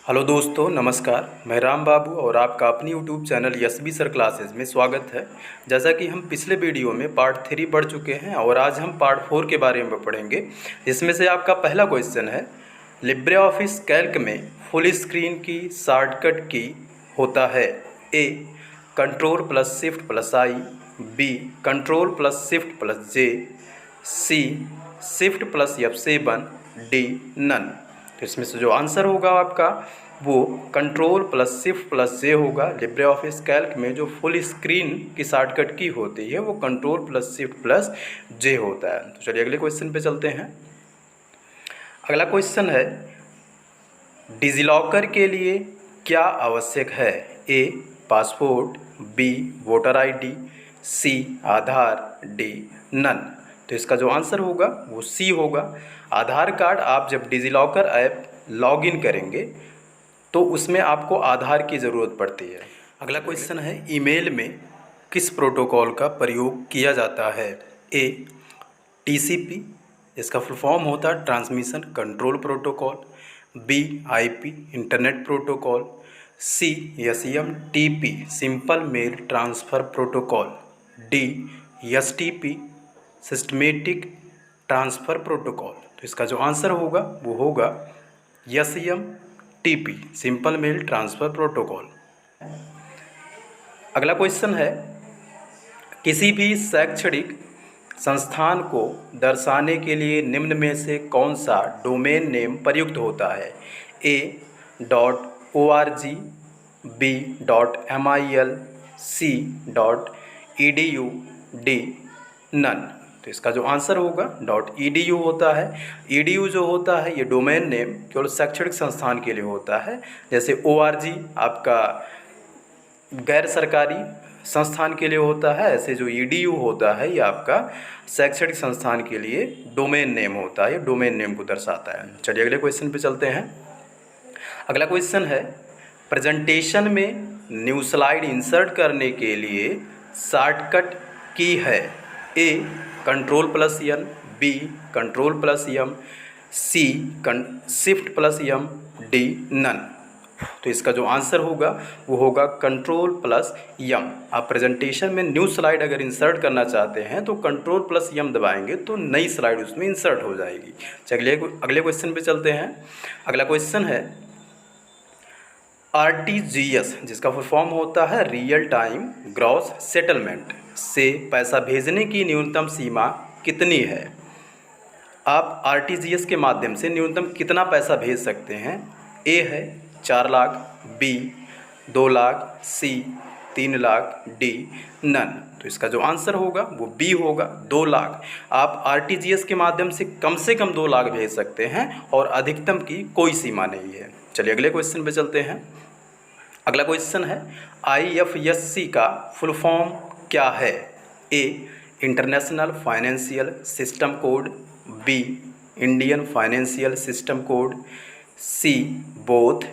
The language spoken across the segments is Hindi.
हेलो दोस्तों, नमस्कार। मैं राम बाबू और आपका अपनी YouTube channel yes sir classes में स्वागत है। जैसा कि हम पिछले वीडियो में पार्ट 3 पढ़ चुके हैं और आज हम पार्ट 4 के बारे में पढ़ेंगे। इसमें से आपका पहला क्वेश्चन है, लिब्रे ऑफिस कैल्क में फुल स्क्रीन की शॉर्टकट की होता है। A control plus shift plus I, B control plus shift plus J, C shift plus F7, D none. तो इसमें से जो आंसर होगा आपका वो control plus shift plus J होगा। लिब्रे ऑफिस कैल्क में जो फुल स्क्रीन की शॉर्टकट की होती है वो कंट्रोल प्लस शिफ्ट प्लस जे होता है। तो चलिए अगले क्वेश्चन पे चलते हैं। अगला क्वेश्चन है, डिजिलॉकर के लिए क्या आवश्यक है? ए पासपोर्ट, बी वोटर आईडी, सी आधार, डी नन। तो इसका जो आंसर होगा वो सी होगा। आधार कार्ड आप जब डिजिलॉकर ऐप लॉगिन करेंगे तो उसमें आपको आधार की ज़रूरत पड़ती है। अगला क्वेश्चन है, ईमेल में किस प्रोटोकॉल का प्रयोग किया जाता है? ए टीसीपी, इसका फुल फॉर्म होता है transmission control protocol, B IP internet protocol, C SMTP simple mail transfer protocol, D STP systematic transfer protocol. तो इसका जो आंसर होगा वो होगा SMTP simple mail transfer protocol. अगला क्वेश्चन है, किसी भी शैक्षणिक संस्थान को दर्शाने के लिए निम्न में से कौन सा डोमेन नेम प्रयुक्त होता है? ए .org, बी .mil, सी .edu, डी नन। तो इसका जो आंसर होगा .edu होता है। edu जो होता है ये डोमेन नेम केवल शैक्षणिक संस्थान के लिए होता है। जैसे org आपका गैर सरकारी संस्थान के लिए होता है, ऐसे जो edu होता है ये आपका शैक्षणिक संस्थान के लिए डोमेन नेम होता है, ये डोमेन नेम को दर्शाता है। चलिए अगले क्वेश्चन पे चलते हैं। अगला क्वेश्चन है, प्रेजेंटेशन में न्यू स्लाइड इंसर्ट करने के लिए शॉर्टकट की है? A control plus N, B control plus M, C shift plus M, D none. तो इसका जो आंसर होगा वो होगा कंट्रोल प्लस एम। आप प्रेजेंटेशन में न्यू स्लाइड अगर इंसर्ट करना चाहते हैं तो कंट्रोल प्लस एम दबाएंगे तो नई स्लाइड उसमें इंसर्ट हो जाएगी। चलिए अगले क्वेश्चन पे चलते हैं। अगला क्वेश्चन है, आरटीजीएस जिसका फुल फॉर्म होता है रियल टाइम ग्रॉस सेटलमेंट से पैसा भेजने की न्यूनतम सीमा कितनी है? आप आरटीजीएस के माध्यम से न्यूनतम कितना पैसा भेज सकते हैं? ए है 4 लाख, बी 2 लाख, सी 3 लाख, डी नन। तो इसका जो आंसर होगा वो बी होगा 2 लाख। आप आरटीजीएस के माध्यम से कम 2 लाख भेज सकते हैं और अधिकतम की कोई सीमा नहीं है। चलिए अगले क्वेश्चन पे चलते हैं। अगला क्वेश्चन है, आईएफएससी का फुल फॉर्म क्या है? A international financial system code, B Indian financial system code, C both,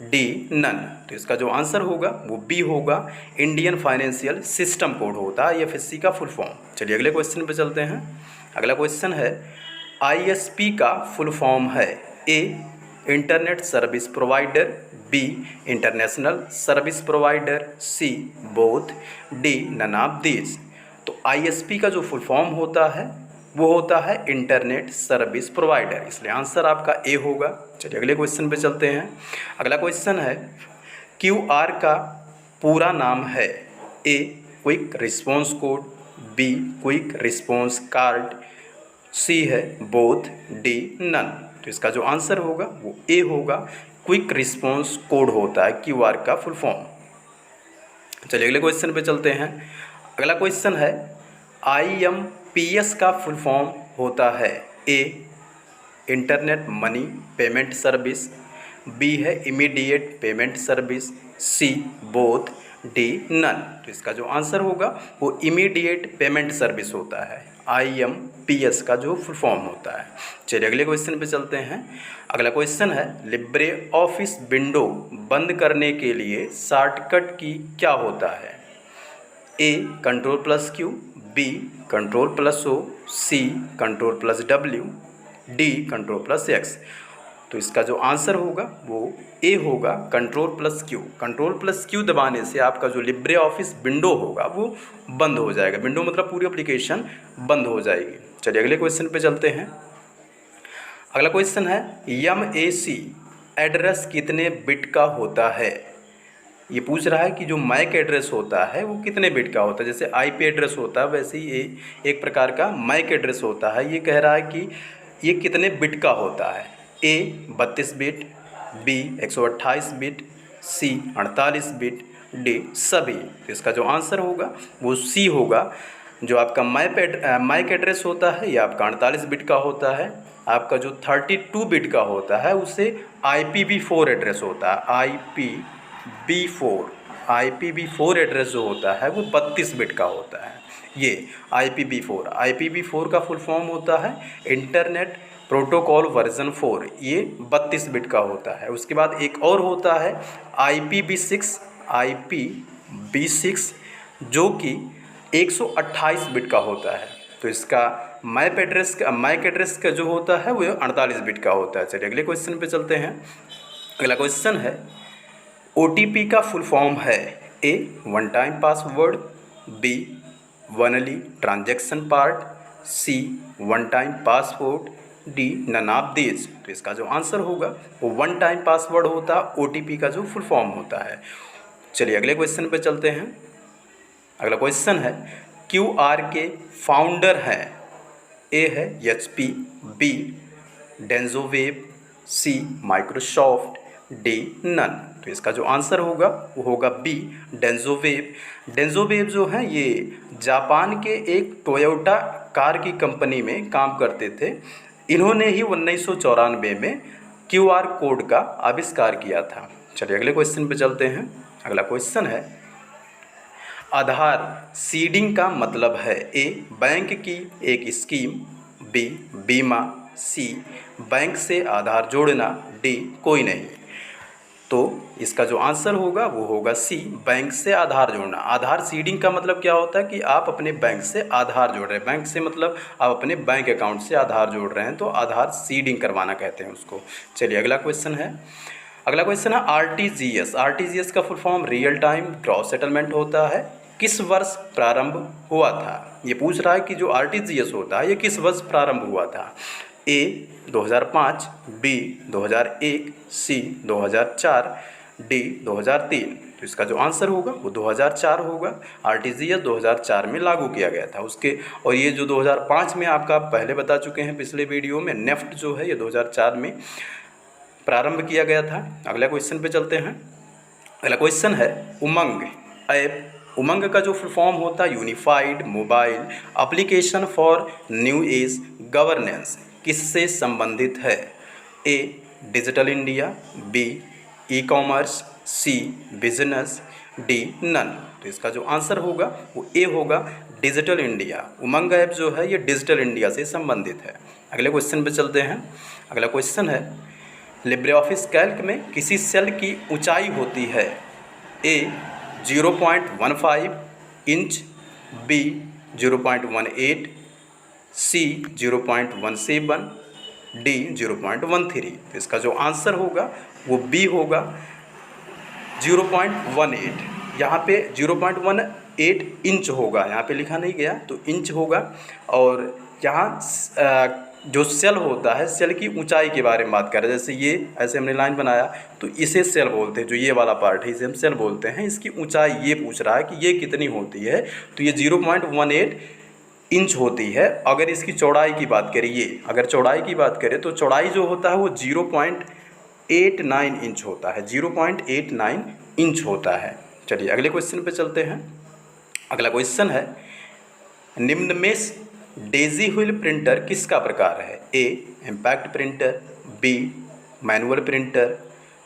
D none. तो इसका जो आंसर होगा वो बी होगा, इंडियन फाइनेंशियल सिस्टम कोड होता है आईएफएससी का फुल फॉर्म। चलिए अगले क्वेश्चन पे चलते हैं। अगला क्वेश्चन है, आईएसपी का फुल फॉर्म है? A internet service provider, B international service provider, C both, D none of these. तो आईएसपी का जो फुल फॉर्म होता है वो होता है इंटरनेट सर्विस प्रोवाइडर, इसलिए आंसर आपका ए होगा। चलिए अगले क्वेश्चन पे चलते हैं। अगला क्वेश्चन है, क्यूआर का पूरा नाम है? A quick response code, B quick response card, C है बोथ, डी नन। तो इसका जो आंसर होगा वो ए होगा, क्विक रिस्पॉन्स कोड होता है क्यूआर का फुल फॉर्म। चलिए अगले क्वेश्चन पे चलते हैं। अगला क्वेश्चन है, आईएमपीएस का फुल फॉर्म होता है? A internet money payment service, B है immediate payment service, C both, D none. तो इसका जो आंसर होगा वो इमीडिएट पेमेंट सर्विस होता है, आईएमपीएस का जो फुल फॉर्म होता है। चलिए अगले क्वेश्चन पे चलते हैं। अगला क्वेश्चन है, लिब्रे ऑफिस विंडो बंद करने के लिए शॉर्टकट की क्या होता है? A control plus Q, B control plus O, C control plus W, D control plus X. तो इसका जो आंसर होगा वो ए होगा, control plus Q. Control plus Q दबाने से आपका जो लिब्रे ऑफिस विंडो होगा वो बंद हो जाएगा। विंडो मतलब पूरी एप्लीकेशन बंद हो जाएगी। चलिए अगले क्वेश्चन पे चलते हैं। अगला क्वेश्चन है MAC एड्रेस कितने बिट का होता है। ये पूछ रहा है कि जो मैक एड्रेस होता है वो कितने बिट का होता है। जैसे IP एड्रेस होता है वैसे ही ये एक प्रकार का मैक एड्रेस होता है। ये कह रहा है कि ये कितने बिट का होता है। A 32 bit, B 128 bit, C 48 bit, D सभी। तो इसका जो आंसर होगा वो C होगा। जो आपका मैक एड्रेस होता है ये आपका 48 बिट का होता है। आपका जो 32 बिट का होता है उसे IPv4 एड्रेस होता है। IPv4 एड्रेस जो होता है वो 32 बिट का होता है। ये IPv4 का फुल फॉर्म होता है इंटरनेट प्रोटोकॉल वर्जन 4, ये 32 बिट का होता है। उसके बाद एक और होता है IPv6 जो कि 128 बिट का होता है। तो इसका मैक एड्रेस का जो होता है वो 48 बिट का होता है। चलिए अगले क्वेश्चन पे चलते हैं। अगला क्वेश्चन है OTP का फुल फॉर्म है A one time password, B only transaction part, C one time password, D none of these. तो इसका जो आंसर होगा वो वन टाइम पासवर्ड होता है, OTP का जो फुल फॉर्म होता है। चलिए अगले क्वेश्चन पे चलते हैं। अगला क्वेश्चन है QR के फाउंडर हैं। A है HP, B Denso Wave, C Microsoft, D none. तो इसका जो आंसर होगा वो होगा B डेंजोवेव। डेंजोवेव जो है ये जापान के एक टोयोटा कार की कंपनी में काम करते थे। इन्होंने ही 1994 में QR कोड का आविष्कार किया था। चलिए अगले क्वेश्चन पे चलते हैं। अगला क्वेश्चन है आधार सीडिंग का मतलब है। A बैंक की एक स्कीम, B बीमा, C बैंक से आधार जोड़ना, D कोई नहीं। तो इसका जो आंसर होगा वो होगा C बैंक से आधार जोड़ना। आधार सीडिंग का मतलब क्या होता है कि आप अपने बैंक से आधार जोड़ रहे हैं। बैंक से मतलब आप अपने बैंक अकाउंट से आधार जोड़ रहे हैं, तो आधार सीडिंग करवाना कहते हैं उसको। चलिए अगला क्वेश्चन है। अगला क्वेश्चन है RTGS का full form real time gross settlement होता है। किस वर्ष प्रारंभ हुआ था। ये पूछ रहा है कि जो RTGS होता है ये किस वर्ष प्रारंभ हुआ था। A 2005, B 2001, C 2004, D 2003। तो इसका जो आंसर होगा वो 2004 होगा। RTGS 2004 में लागू किया गया था उसके। और ये जो 2005 में आपका पहले बता चुके हैं पिछले वीडियो में, नेफ्ट जो है ये 2004 में प्रारंभ किया गया था। अगला क्वेश्चन पे चलते हैं। अगला क्वेश्चन है उमंग ऐप। उमंग का जो फुल फॉर्म होता है unified mobile application for new age governance किससे संबंधित है। A digital India, B e-commerce, C business, D none. तो इसका जो आंसर होगा वो A होगा डिजिटल इंडिया। उमंग ऐप जो है ये डिजिटल इंडिया से संबंधित है। अगले क्वेश्चन पे चलते हैं। अगला क्वेश्चन है लिब्रे ऑफिस कैल्क में किसी सेल की ऊंचाई होती है। A 0.15 inch, B 0.18, C 0.17, D 0.13। तो इसका जो आंसर होगा वो B होगा 0.18। यहाँ पे 0.18 इंच होगा, यहाँ पे लिखा नहीं गया तो इंच होगा। और यहाँ जो सेल होता है सेल की ऊंचाई के बारे में बात कर रहे हैं। जैसे ये ऐसे हमने लाइन बनाया तो इसे सेल बोलते हैं, जो ये वाला पार्ट है इसे हम सेल बोलते हैं। इसकी ऊंचाई ये पूछ रहा है कि ये कितनी होती है, तो ये 0.18 इंच होती है। अगर इसकी चौड़ाई की बात करें, ये अगर चौड़ाई की बात करें तो चौड़ाई जो होता है वो 0.89 इंच होता है। 0.89 इंच होता है। चलिए अगले क्वेश्चन पे चलते हैं। अगला क्वेश्चन है निम्न में डेजी व्हील प्रिंटर किसका प्रकार है। A impact printer, B manual printer,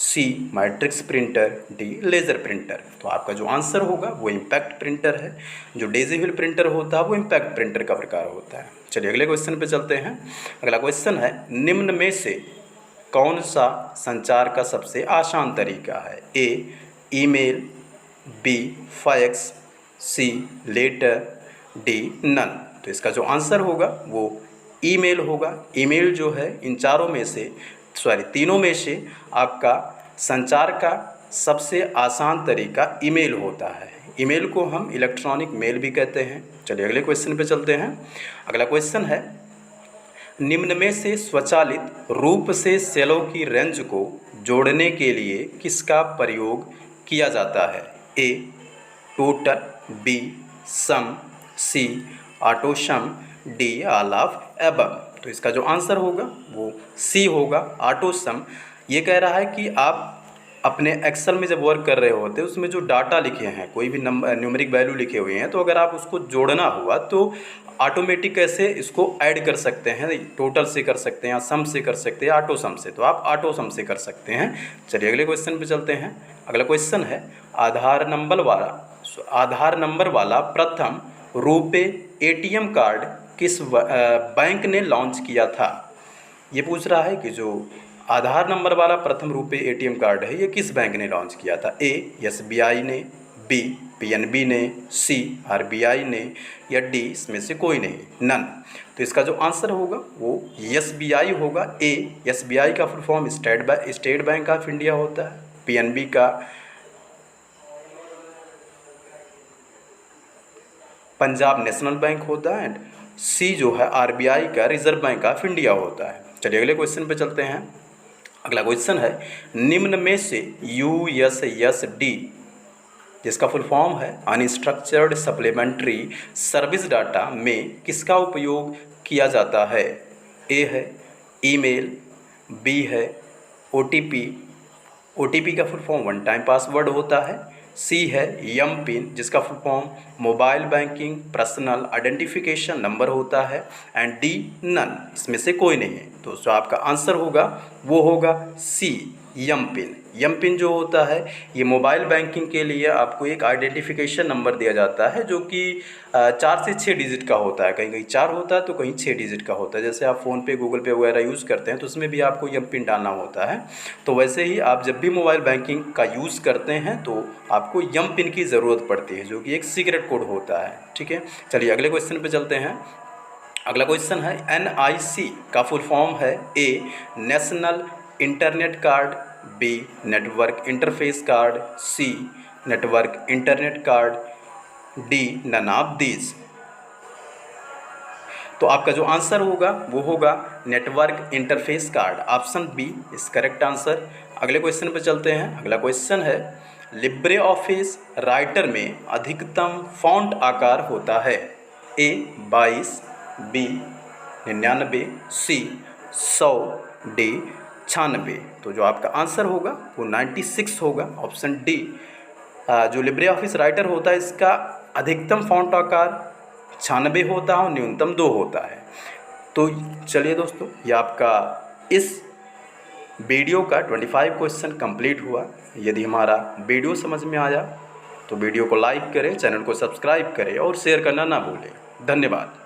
C matrix printer, D laser printer. तो आपका जो आंसर होगा वो इम्पैक्ट प्रिंटर है। जो डेजी व्हील प्रिंटर होता है वो इम्पैक्ट प्रिंटर का प्रकार होता है। चलिए अगले क्वेश्चन पे चलते हैं। अगला क्वेश्चन है निम्न में से कौन सा संचार का सबसे आसान तरीका है। A email, B fax, C letter, D none. तो इसका जो आंसर होगा वो ईमेल होगा। ईमेल जो है इन चारों में से तीनों में से आपका संचार का सबसे आसान तरीका ईमेल होता है। ईमेल को हम इलेक्ट्रॉनिक मेल भी कहते हैं। चलिए अगले क्वेश्चन पे चलते हैं। अगला क्वेश्चन है, निम्न में से स्वचालित रूप से सेलों की रेंज को जोड़ने के लिए किसका प्रयोग किया जाता है? A total, B sum, C auto sum, D all of above. तो इसका जो आंसर होगा वो सी होगा, ऑटो सम। ये कह रहा है कि आप अपने एक्सेल में जब वर्क कर रहे होते हैं उसमें जो डाटा लिखे हैं, कोई भी नंबर न्यूमेरिक वैल्यू लिखे हुए हैं, तो अगर आप उसको जोड़ना हुआ तो ऑटोमेटिक कैसे इसको ऐड कर सकते हैं, टोटल से कर सकते हैं या सम से कर सकते हैं, ऑटो सम से, तो आप ऑटो सम से कर सकते हैं। चलिए अगले क्वेश्चन पे चलते हैं। अगला क्वेश्चन है, आधार नंबर वाला प्रथम रुपे एटीएम कार्ड किस बैंक ने लॉन्च किया था? ये पूछ रहा है कि जो आधार नंबर वाला प्रथम रुपे एटीएम कार्ड है ये किस बैंक ने लॉन्च किया था? ए एसबीआई ने, बी पीएनबी ने, सी आरबीआई ने, या डी इसमें से कोई नहीं, नन। तो इसका जो आंसर होगा वो एसबीआई होगा। ए एसबीआई का full form state bank of India होता है, पीएनबी का पंजाब नेशनल बैंक होता है, एंड सी जो है आरबीआई का रिजर्व बैंक ऑफ इंडिया होता है। चलिए अगले क्वेश्चन पे चलते हैं। अगला क्वेश्चन है, निम्न में से यूएसएसडी जिसका फुल फॉर्म है अनस्ट्रक्चर्ड सप्लीमेंट्री सर्विस डाटा में किसका उपयोग किया जाता है? ए है ईमेल, बी है ओटीपी का full form one time password होता है, सी है यम पिन जिसका full form mobile banking personal identification number होता है, एंड डी नन इसमें से कोई नहीं है। तो जो आपका आंसर होगा वो होगा सी यम पिन। यम पिन जो होता है ये मोबाइल बैंकिंग के लिए आपको एक आइडेंटिफिकेशन नंबर दिया जाता है जो कि 4 से 6 डिजिट का होता है, कहीं कहीं 4 होता है तो कहीं 6 डिजिट का होता है। जैसे आप फ़ोन पे गूगल पे वगैरह यूज़ करते हैं तो उसमें भी आपको यम पिन डालना होता है, तो वैसे ही आप जब भी मोबाइल बैंकिंग का यूज़ करते हैं तो आपको यम पिन की ज़रूरत पड़ती है जो कि एक सीक्रेट कोड होता है। ठीक है, चलिए अगले क्वेश्चन पर चलते हैं। अगला क्वेश्चन है, एनआईसी का फुल फॉर्म है A national internet card, B network interface card, C network internet card, D none of these. तो आपका जो आंसर होगा वो होगा network interface card, option B is correct answer. अगले क्वेश्चन पर चलते हैं। अगला क्वेश्चन है, लिब्रे ऑफिस राइटर में अधिकतम फॉन्ट आकार होता है? ए 22, बी 99, सी 100, डी 96। तो जो आपका आंसर होगा वो 96 होगा, ऑप्शन डी। जो लिब्रे ऑफिस राइटर होता है इसका अधिकतम फॉन्ट आकार 96 होता है और न्यूनतम 2 होता है। तो चलिए दोस्तों, ये आपका इस वीडियो का 25 क्वेश्चन कंप्लीट हुआ। यदि हमारा वीडियो समझ में आया तो वीडियो को लाइक करें, चैनल को सब्सक्राइब करें और शेयर करना ना भूलें। धन्यवाद।